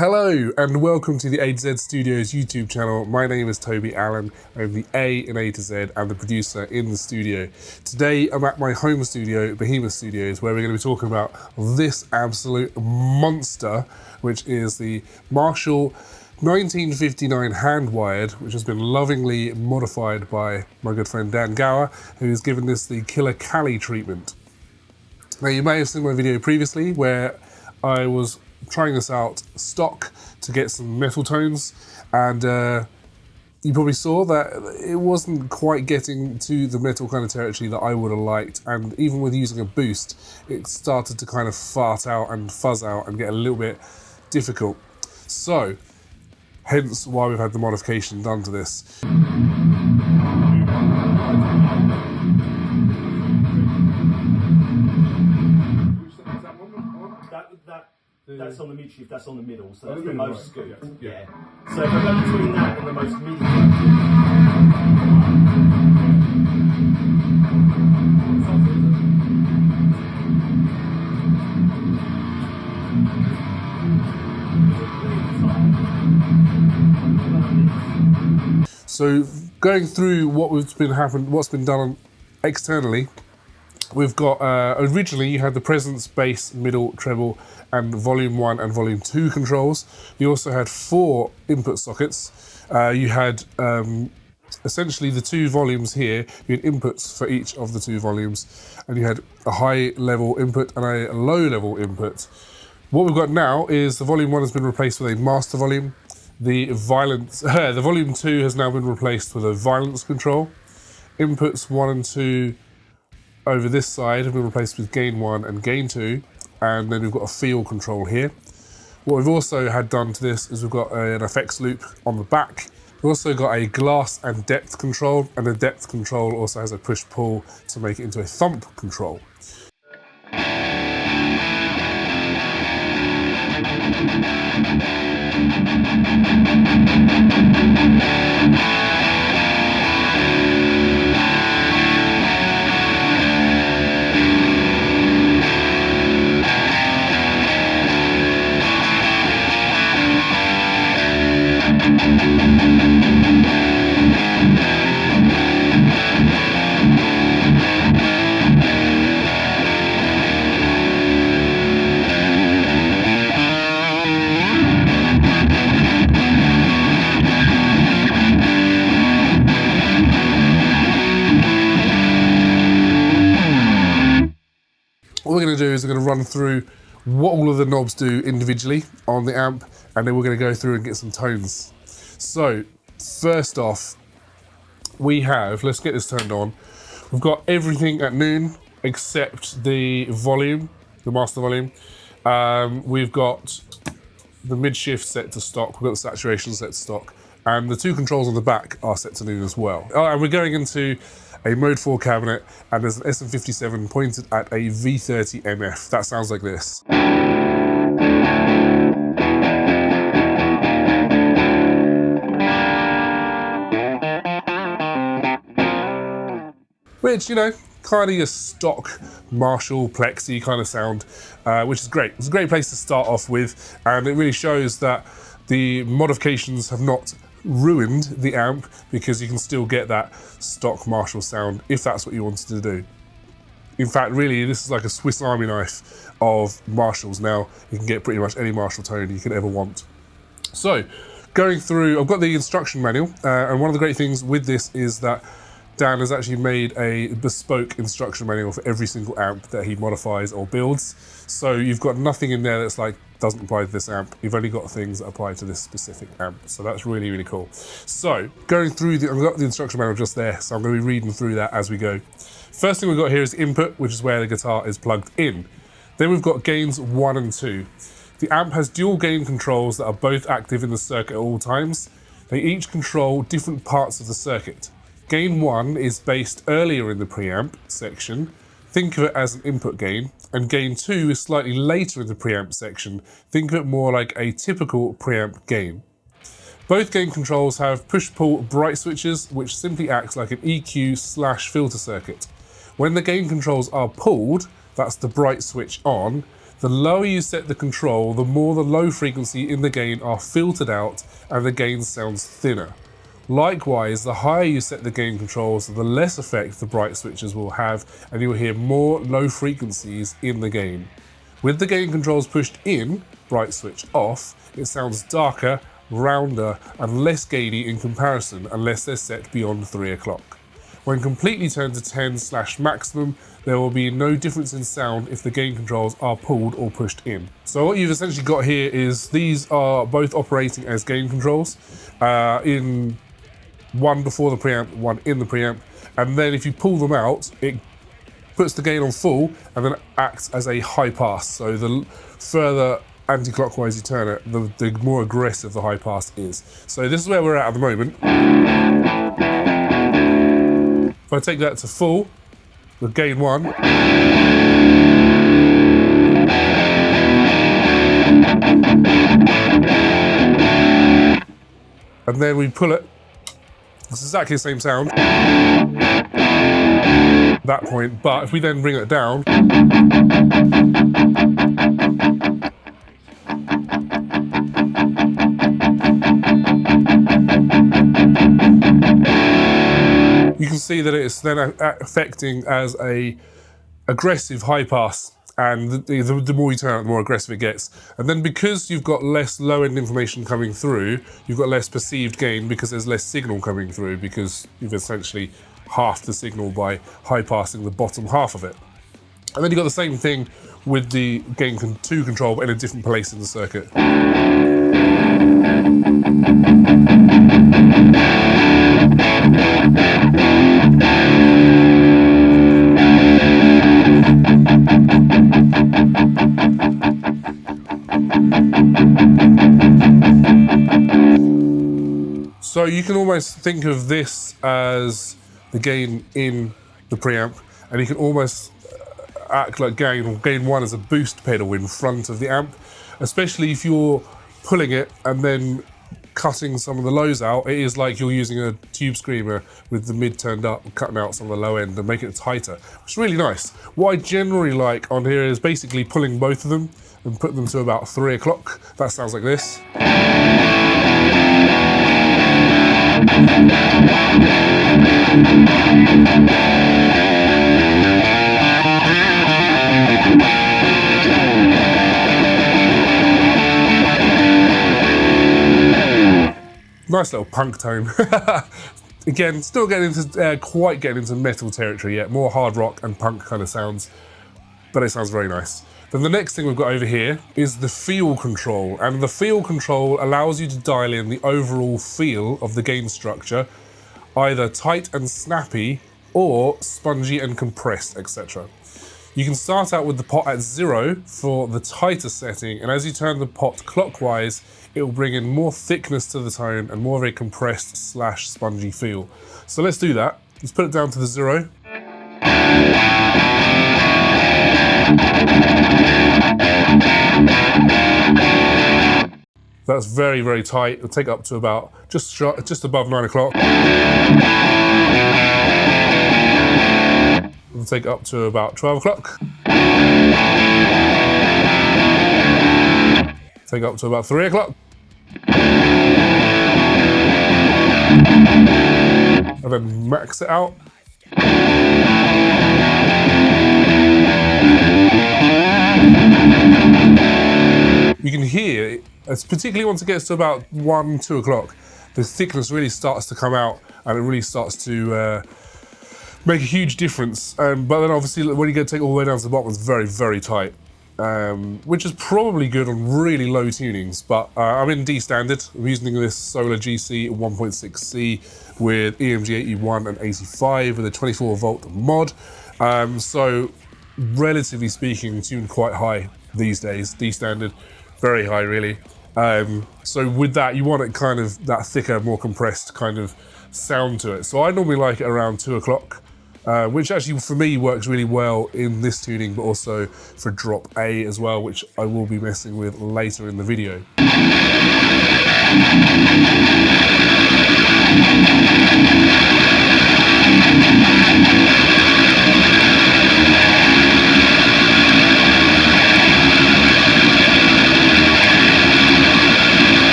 Hello and welcome to the A to Z Studios YouTube channel. My name is Toby Allen. I'm the A in A to Z and the producer in the studio. Today I'm at my home studio, Behemoth Studios, where we're going to be talking about this absolute monster, which is the Marshall 1959 hand-wired, which has been lovingly modified by my good friend Dan Gower, who's given this the Killer Cali treatment. Now you may have seen my video previously where I was trying this out stock to get some metal tones, and you probably saw that it wasn't quite getting to the metal kind of territory that I would have liked, and even with using a boost it started to kind of fart out and fuzz out and get a little bit difficult. So hence why we've had the modification done to this. That's on the Midshift, that's on the middle, so that's the most scoop. Yeah. So if I go between that and the most medium. So going through what's been done externally, we've got, originally you had the presence, bass, middle, treble, and volume 1 and volume 2 controls. You also had 4 input sockets. You had essentially the 2 volumes here. You had inputs for each of the 2 volumes, and you had a high level input and a low level input. What we've got now is the volume 1 has been replaced with a master volume. The volume 2 has now been replaced with a violence control. Inputs 1 and 2 over this side have been replaced with gain 1 and gain 2, and then we've got a feel control here. What we've also had done to this is we've got an effects loop on the back. We've also got a glass and depth control, and the depth control also has a push-pull to make it into a thump control. What we're going to do is we're going to run through what all of the knobs do individually on the amp, and then we're going to go through and get some tones. So first off, let's get this turned on. We've got everything at noon except the volume, the master volume. We've got the Midshift set to stock, we've got the saturation set to stock, and the 2 controls on the back are set to noon as well. And we're going into a Mode 4 cabinet, and there's an SM57 pointed at a V30 MF. That sounds like this. Which, you know, kind of your stock Marshall plexi kind of sound, which is great. It's a great place to start off with, and it really shows that the modifications have not ruined the amp, because you can still get that stock Marshall sound if that's what you wanted to do. In fact, really, this is like a Swiss Army knife of Marshalls now. You can get pretty much any Marshall tone you could ever want. So, going through, I've got the instruction manual, and one of the great things with this is that Dan has actually made a bespoke instruction manual for every single amp that he modifies or builds. So you've got nothing in there that's like, doesn't apply to this amp. You've only got things that apply to this specific amp. So that's really, really cool. So going through I've got the instruction manual just there, so I'm going to be reading through that as we go. First thing we've got here is input, which is where the guitar is plugged in. Then we've got gains 1 and 2. The amp has dual gain controls that are both active in the circuit at all times. They each control different parts of the circuit. Gain 1 is based earlier in the preamp section. Think of it as an input gain, and gain 2 is slightly later in the preamp section. Think of it more like a typical preamp gain. Both gain controls have push-pull bright switches, which simply acts like an EQ/filter circuit. When the gain controls are pulled, that's the bright switch on, The lower you set the control, the more the low frequency in the gain are filtered out and the gain sounds thinner. Likewise, the higher you set the gain controls, the less effect the bright switches will have, and you will hear more low frequencies in the gain. With the gain controls pushed in, bright switch off, it sounds darker, rounder, and less gainy in comparison unless they're set beyond 3 o'clock. When completely turned to 10/maximum, there will be no difference in sound if the gain controls are pulled or pushed in. So what you've essentially got here is these are both operating as gain controls, in one before the preamp, one in the preamp, and then if you pull them out, it puts the gain on full and then acts as a high pass. So the further anti-clockwise you turn it, the more aggressive the high pass is. So this is where we're at the moment. If I take that to full, the gain 1. And then we pull it. It's exactly the same sound. That point, but if we then bring it down, you can see that it's then affecting as a aggressive high pass, and the more you turn it, the more aggressive it gets. And then because you've got less low-end information coming through, you've got less perceived gain because there's less signal coming through, because you've essentially halved the signal by high passing the bottom half of it. And then you've got the same thing with the gain 2 control, but in a different place in the circuit. So you can almost think of this as the gain in the preamp, and you can almost act like gain 1 as a boost pedal in front of the amp, especially if you're pulling it and then cutting some of the lows out. It is like you're using a tube screamer with the mid turned up, cutting out some of the low end and making it tighter. It's really nice. What I generally like on here is basically pulling both of them and put them to about 3 o'clock. That sounds like this. Nice little punk tone. Again, still getting into quite getting into metal territory yet. More hard rock and punk kind of sounds, but it sounds very nice. Then the next thing we've got over here is the feel control, and the feel control allows you to dial in the overall feel of the gain structure, either tight and snappy or spongy and compressed, etc. You can start out with the pot at 0 for the tighter setting, and as you turn the pot clockwise, it will bring in more thickness to the tone and more of a compressed / spongy feel. So let's do that. Let's put it down to the 0. That's very, very tight. It'll take up to about just above 9 o'clock. It'll take up to about 12 o'clock. Take up to about 3 o'clock. And then max it out. You can hear, it's particularly once it gets to about 1, 2 o'clock, the thickness really starts to come out and it really starts to make a huge difference. But then obviously when you take all the way down to the bottom, it's very, very tight. Which is probably good on really low tunings, but I'm in D standard. I'm using this Solar GC 1.6C with EMG 81 and 85 with a 24 volt mod. So relatively speaking, tuned quite high these days, D standard, very high really. So with that, you want it kind of that thicker, more compressed kind of sound to it. So I normally like it around 2 o'clock. Which actually for me works really well in this tuning, but also for drop A as well, which I will be messing with later in the video.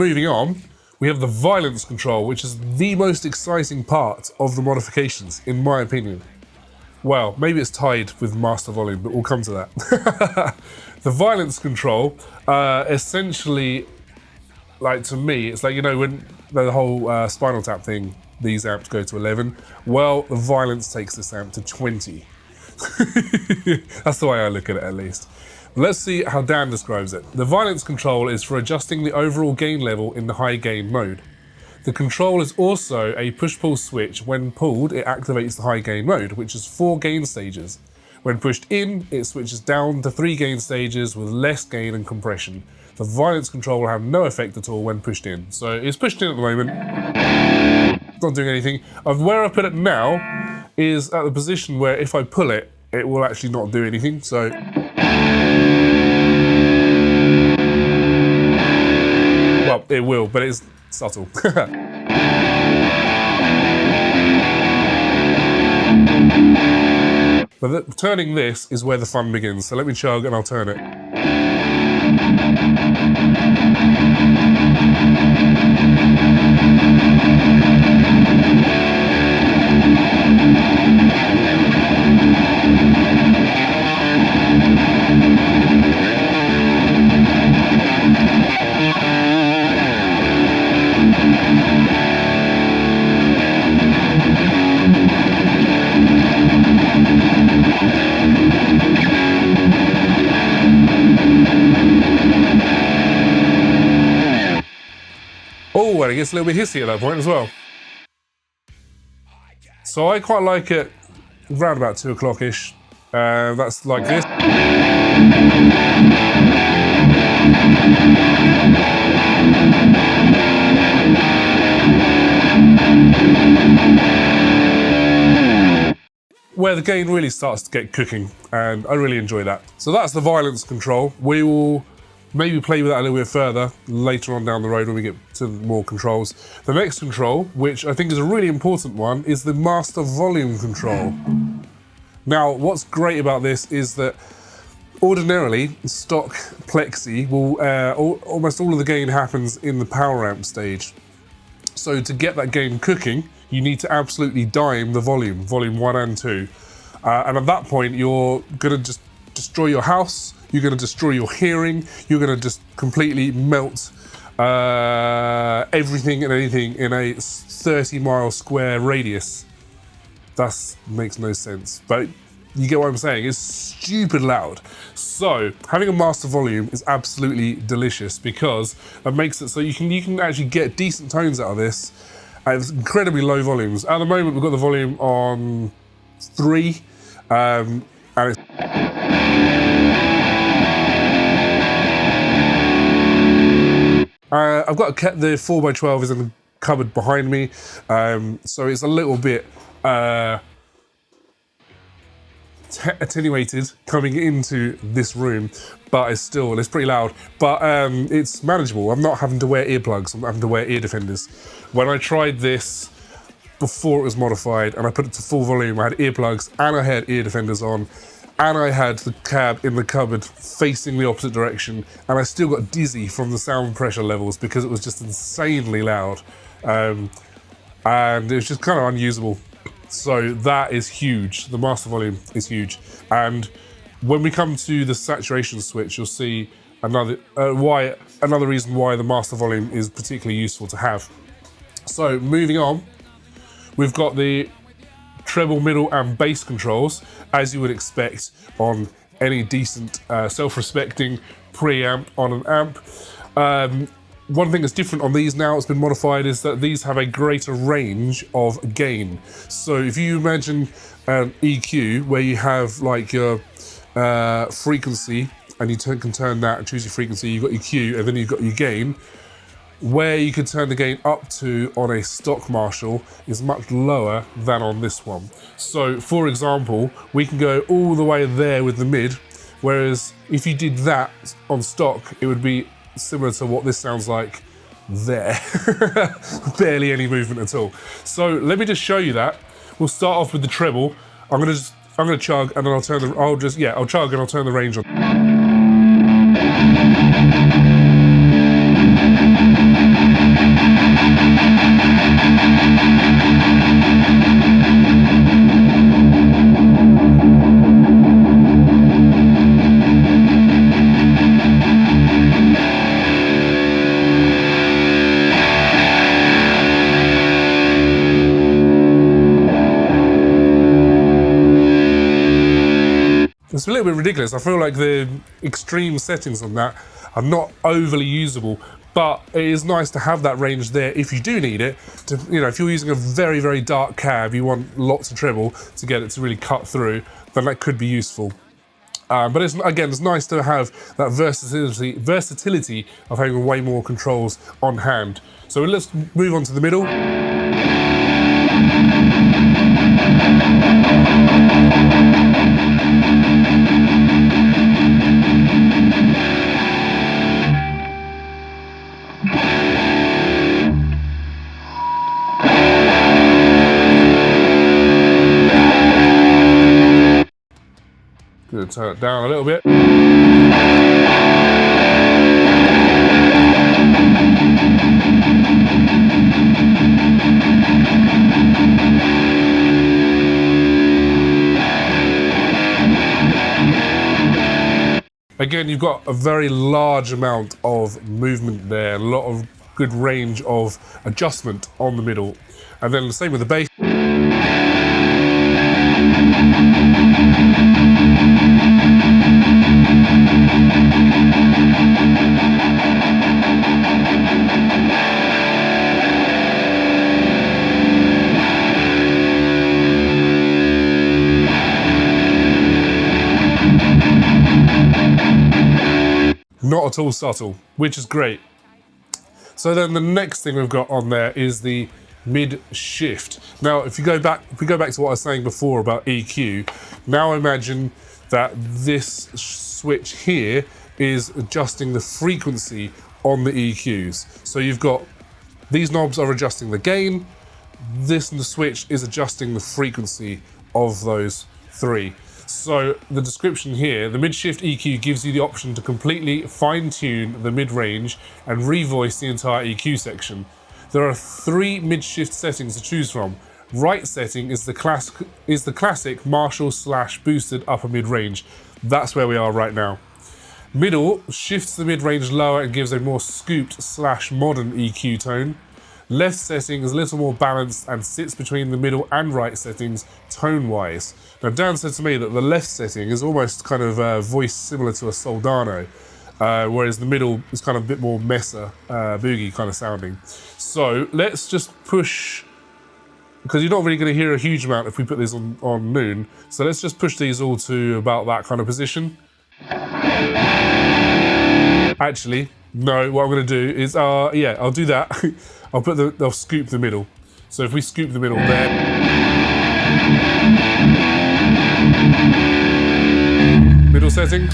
moving on, we have the violence control, which is the most exciting part of the modifications, in my opinion. Well, maybe it's tied with master volume, but we'll come to that. The violence control, essentially, like to me, it's like, you know, when the whole Spinal Tap thing, these amps go to 11. Well, the violence takes this amp to 20. That's the way I look at it, at least. Let's see how Dan describes it. The violence control is for adjusting the overall gain level in the high gain mode. The control is also a push-pull switch. When pulled, it activates the high gain mode, which is 4 gain stages. When pushed in, it switches down to 3 gain stages with less gain and compression. The violence control will have no effect at all when pushed in. So it's pushed in at the moment, not doing anything. Where I put it now is at the position where if I pull it, it will actually not do anything. So well, it will, but it's subtle. But turning this is where the fun begins. So let me chug and I'll turn it. Oh, and it gets a little bit hissy at that point as well. So I quite like it around about 2 o'clock-ish. That's like this. Where the gain really starts to get cooking, and I really enjoy that. So that's the violence control. We will maybe play with that a little bit further later on down the road when we get to more controls. The next control, which I think is a really important one, is the master volume control. Now, what's great about this is that ordinarily, stock plexi will, almost all of the gain happens in the power amp stage. So to get that gain cooking, you need to absolutely dime the volume 1 and 2. And at that point, you're gonna just destroy your house, you're gonna destroy your hearing, you're gonna just completely melt everything and anything in a 30-mile square radius. That makes no sense, but you get what I'm saying. It's stupid loud. So having a master volume is absolutely delicious because it makes it so you can actually get decent tones out of this at incredibly low volumes. At the moment, we've got the volume on 3, and it's I've got the 4x12 is in the cupboard behind me, so it's a little bit attenuated coming into this room, but it's pretty loud. But it's manageable. I'm not having to wear earplugs. I'm not having to wear ear defenders. When I tried this before it was modified and I put it to full volume, I had earplugs and I had ear defenders on, and I had the cab in the cupboard facing the opposite direction, and I still got dizzy from the sound pressure levels because it was just insanely loud, and it was just kind of unusable. So that is huge. The master volume is huge. And when we come to the saturation switch, you'll see another reason why the master volume is particularly useful to have. So moving on, we've got the treble, middle and bass controls, as you would expect on any decent self-respecting preamp on an amp. One thing that's different on these now, it's been modified, is that these have a greater range of gain. So if you imagine an EQ where you have like your frequency, and you can turn that and choose your frequency, you've got your Q, and then you've got your gain, where you could turn the gain up to on a stock Marshall is much lower than on this one. So for example, we can go all the way there with the mid, whereas if you did that on stock, it would be similar to what this sounds like there. Barely any movement at all. So let me just show you that. We'll start off with the treble. I'm gonna chug and then I'll chug and I'll turn the range on. it's a little bit ridiculous. I feel like the extreme settings on that are not overly usable, but it is nice to have that range there if you do need it. To, you know, if you're using a very, very dark cab, you want lots of treble to get it to really cut through, then that could be useful. But it's, again, it's nice to have that versatility of having way more controls on hand. So let's move on to the middle. Gonna turn it down a little bit. Again, you've got a very large amount of movement there, a lot of good range of adjustment on the middle. And then the same with the bass. Not at all subtle, which is great. So then the next thing we've got on there is the Midshift. Now, if we go back to what I was saying before about EQ, now imagine that this switch here is adjusting the frequency on the EQs. So you've got, these knobs are adjusting the gain, the switch is adjusting the frequency of those three. So the description here, the Midshift EQ gives you the option to completely fine-tune the mid-range and revoice the entire EQ section. There are 3 Midshift settings to choose from. Right setting is the classic Marshall/boosted upper mid-range. That's where we are right now. Middle shifts the mid-range lower and gives a more scooped/modern EQ tone. Left setting is a little more balanced and sits between the middle and right settings tone-wise. Now Dan said to me that the left setting is almost kind of voiced similar to a Soldano, whereas the middle is kind of a bit more Mesa, boogie kind of sounding. So let's just push, because you're not really going to hear a huge amount if we put this on noon, so let's just push these all to about that kind of position. Actually, no, what I'm going to do is, yeah, I'll do that. I'll scoop the middle. So if we scoop the middle there. Middle setting.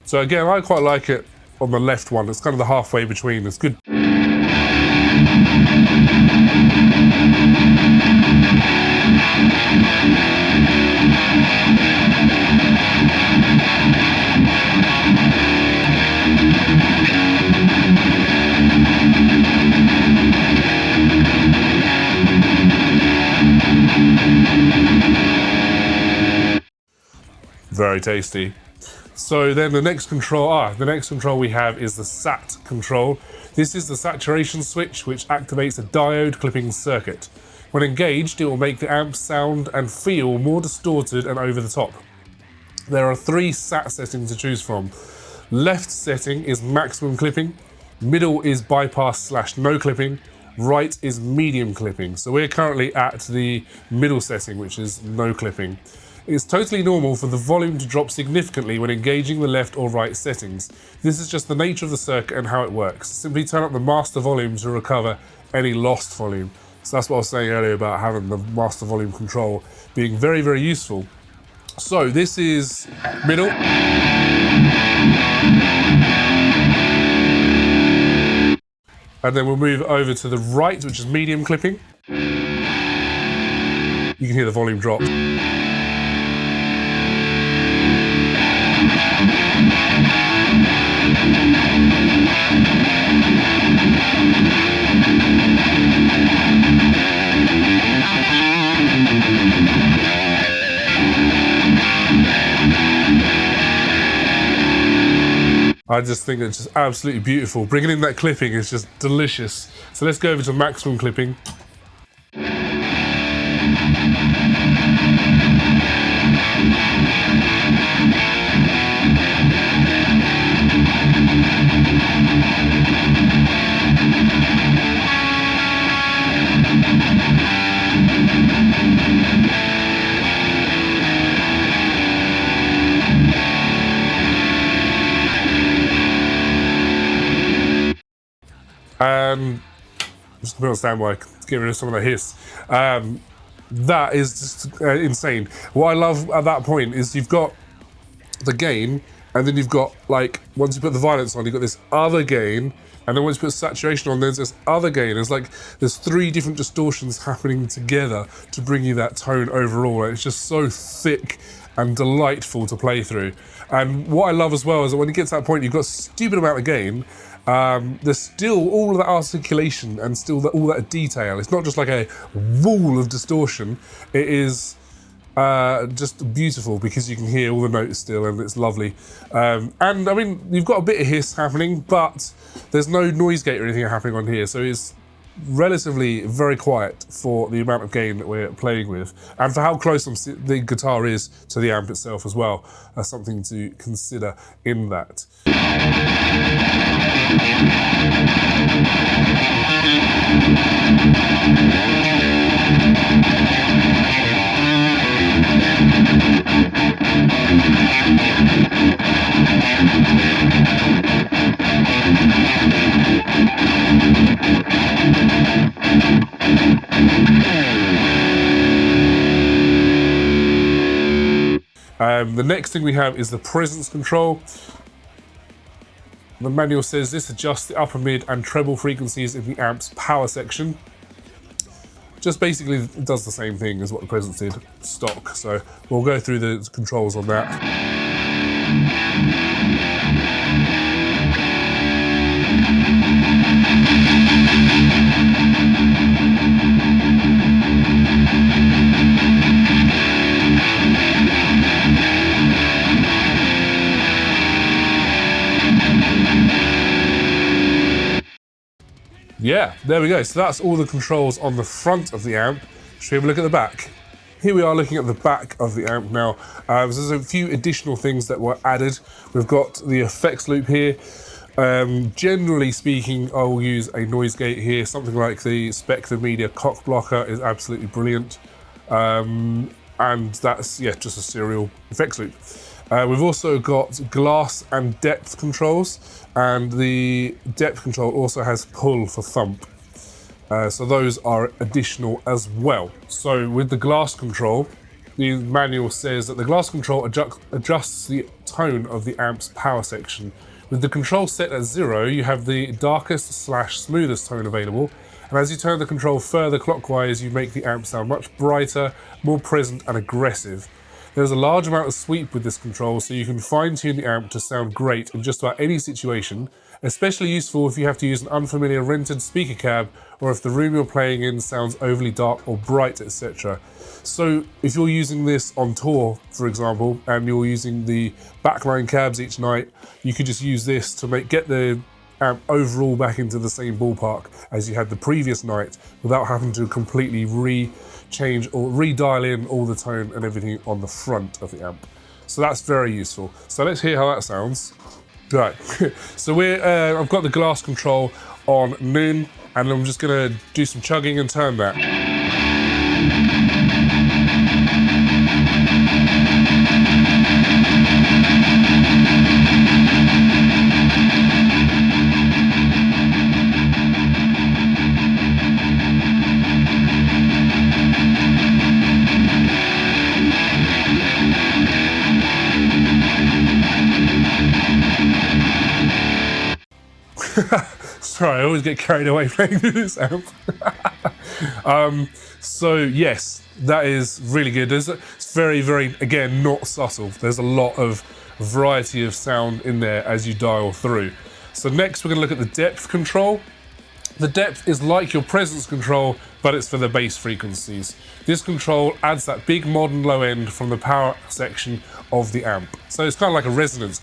So again, I quite like it on the left one. It's kind of the halfway between. It's good. Very tasty. So then the next control we have is the SAT control. This is the saturation switch, which activates a diode clipping circuit. When engaged, it will make the amp sound and feel more distorted and over the top. There are 3 SAT settings to choose from. Left setting is maximum clipping, middle is bypass/no clipping, right is medium clipping. So we're currently at the middle setting, which is no clipping. It's totally normal for the volume to drop significantly when engaging the left or right settings. This is just the nature of the circuit and how it works. Simply turn up the master volume to recover any lost volume. So that's what I was saying earlier about having the master volume control being very, very useful. So this is middle. And then we'll move over to the right, which is medium clipping. You can hear the volume drop. I just think it's just absolutely beautiful. Bringing in that clipping is just delicious. So let's go over to maximum clipping. Just put on standby to get rid of some of the hiss. That is just insane. What I love at that point is you've got the gain, and then you've got, like, once you put the violence on, you've got this other gain, and then once you put saturation on, there's this other gain. It's like there's 3 different distortions happening together to bring you that tone overall. And it's just so thick and delightful to play through. And what I love as well is that when you get to that point, you've got a stupid amount of gain. There's still all of that articulation and still all that detail. It's not just like a wall of distortion. It is just beautiful because you can hear all the notes still, and it's lovely. And I mean, you've got a bit of hiss happening, but there's no noise gate or anything happening on here, so it's relatively very quiet for the amount of gain that we're playing with, and for how close the guitar is to the amp itself as well. That's something to consider in that. The next thing we have is the presence control. The manual says this adjusts the upper, mid and treble frequencies in the amp's power section. Just basically it does the same thing as what the presence did stock. So we'll go through the controls on that. Yeah, there we go. So that's all the controls on the front of the amp. Should we have a look at the back? Here we are looking at the back of the amp now. There's a few additional things that were added. We've got the effects loop here. Generally speaking, I will use a noise gate here. Something like the Spectre Media cock blocker is absolutely brilliant. And that's, yeah, just a serial effects loop. We've also got glass and depth controls, and the depth control also has pull for thump. So those are additional as well. So with the glass control, the manual says that the glass control adjusts the tone of the amp's power section. With the control set at 0, you have the darkest/smoothest tone available, and as you turn the control further clockwise, you make the amp sound much brighter, more present and aggressive. There's a large amount of sweep with this control, so you can fine-tune the amp to sound great in just about any situation, especially useful if you have to use an unfamiliar rented speaker cab, or if the room you're playing in sounds overly dark or bright, etc. So if you're using this on tour, for example, and you're using the backline cabs each night, you could just use this to get the amp overall back into the same ballpark as you had the previous night, without having to completely change or redial in all the tone and everything on the front of the amp. So that's very useful. So let's hear how that sounds. Right, so I've got the glass control on noon, and I'm just gonna do some chugging and turn that. Sorry, I always get carried away playing this amp. So yes, that is really good. It's very, very, again, not subtle. There's a lot of variety of sound in there as you dial through. So next we're gonna look at the depth control. The depth is like your presence control, but it's for the bass frequencies. This control adds that big modern low end from the power section of the amp. So it's kind of like a resonance.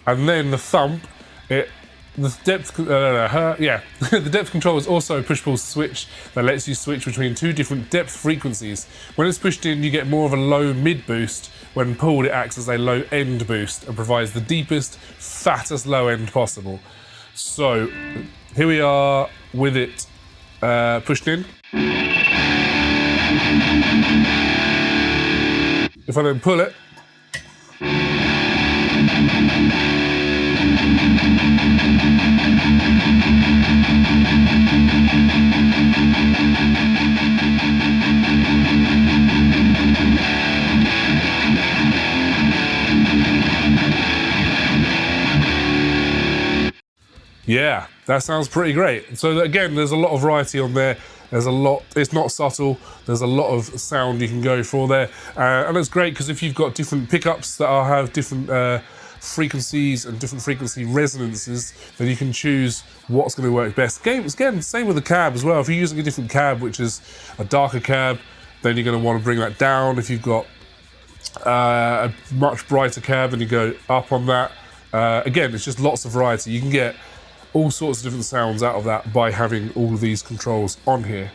And then the thump, the depth control is also a push-pull switch that lets you switch between two different depth frequencies. When it's pushed in, you get more of a low mid boost. When pulled, it acts as a low end boost and provides the deepest, fattest low end possible. So here we are with it pushed in. If I then pull it, yeah, that sounds pretty great. So again, there's a lot of variety on there. There's a lot, it's not subtle. There's a lot of sound you can go for there. And it's great because if you've got different pickups that have different frequencies and different frequency resonances, then you can choose what's going to work best. Again, same with the cab as well. If you're using a different cab, which is a darker cab, then you're going to want to bring that down. If you've got a much brighter cab, then you go up on that. Again, it's just lots of variety. You can get all sorts of different sounds out of that by having all of these controls on here.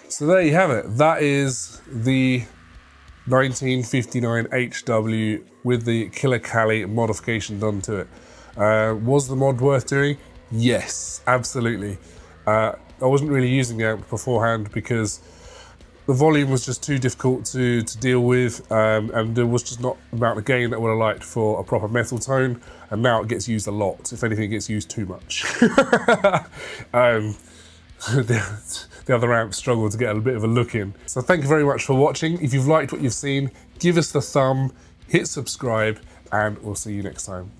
So there you have it. That is the 1959 HW with the Killer Cali modification done to it. Was the mod worth doing? Yes, absolutely. I wasn't really using the amp beforehand because the volume was just too difficult to deal with, and there was just not the amount of gain that I would have liked for a proper metal tone, and now it gets used a lot. If anything, it gets used too much. The other amps struggle to get a bit of a look in. So thank you very much for watching. If you've liked what you've seen, give us the thumb, hit subscribe, and we'll see you next time.